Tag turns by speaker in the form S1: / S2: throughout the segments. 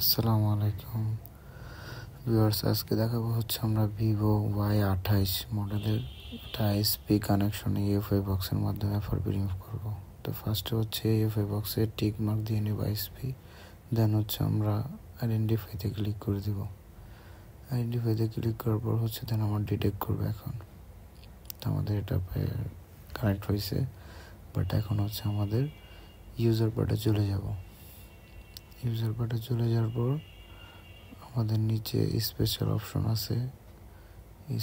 S1: আসসালামু আলাইকুম ভিউয়ার্স, আজকে দেখাবো হচ্ছে আমরা ভিভো Y28 মডেলের একটা আইএসপি কানেকশনে ইউএফআই বক্সের মাধ্যমে এফআরপি রিমুভ করবো। তো ফার্স্টে হচ্ছে ইউএফআই বক্সে টিক মার্ক দিয়ে নেব আইএসপি, দেন হচ্ছে আমরা আইডেন্টিফাইতে ক্লিক করে দিব। আইডেন্টিফাইতে ক্লিক করার পর হচ্ছে দেন আমার ডিটেক্ট করবে। এখন তো আমাদের এটা কানেক্ট হয়েছে, বাট এখন হচ্ছে আমাদের ইউজার পার্টে চলে যাব। ইউজার পার্টে চলে যাওয়ার পর আমাদের নিচে স্পেশাল অপশন আছে,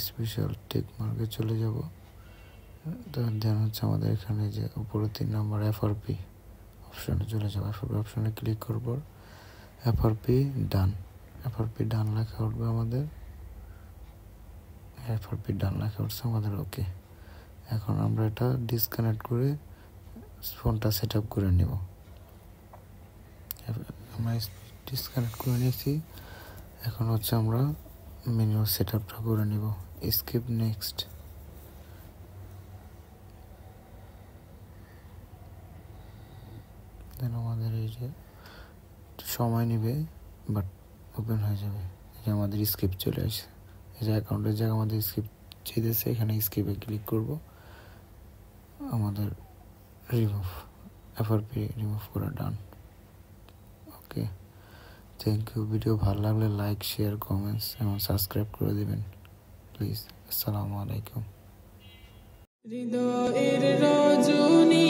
S1: স্পেশাল টিক মার্কে চলে যাব। দেন হচ্ছে আমাদের এখানে যে উপরে 3 নম্বর এফআরপি অপশনে চলে যাব। এফআরপি অপশনে ক্লিক করব, এফআরপি ডান লেখা উঠবে আমাদের। এফআরপি ডান লেখা উঠছে আমাদের, ওকে। এখন আমরা এটা ডিসকানেক্ট করে ফোনটা সেট আপ করে নেব। আমরা ডিসকানেক্ট করে নিয়েছি, এখন হচ্ছে আমরা মেনু সেট আপটা করে নিব। Skip next. দেন আমাদের এই যে সময় নেবে, বাট ওপেন হয়ে যাবে। এই যে আমাদের স্কিপ চলে আসে, এই যে অ্যাকাউন্টের জায়গায় আমাদের স্কিপ চেয়েছে, এখানে স্কিপে ক্লিক করব। আমাদের রিমুভ এফআরপি রিমুভ করা done, okay. Thank you. Video ভালো লাগলে লাইক, শেয়ার, কমেন্টস এবং সাবস্ক্রাইব করে দিবেন প্লিজ। আসসালামু আলাইকুম।
S2: হৃদয়ের রজনী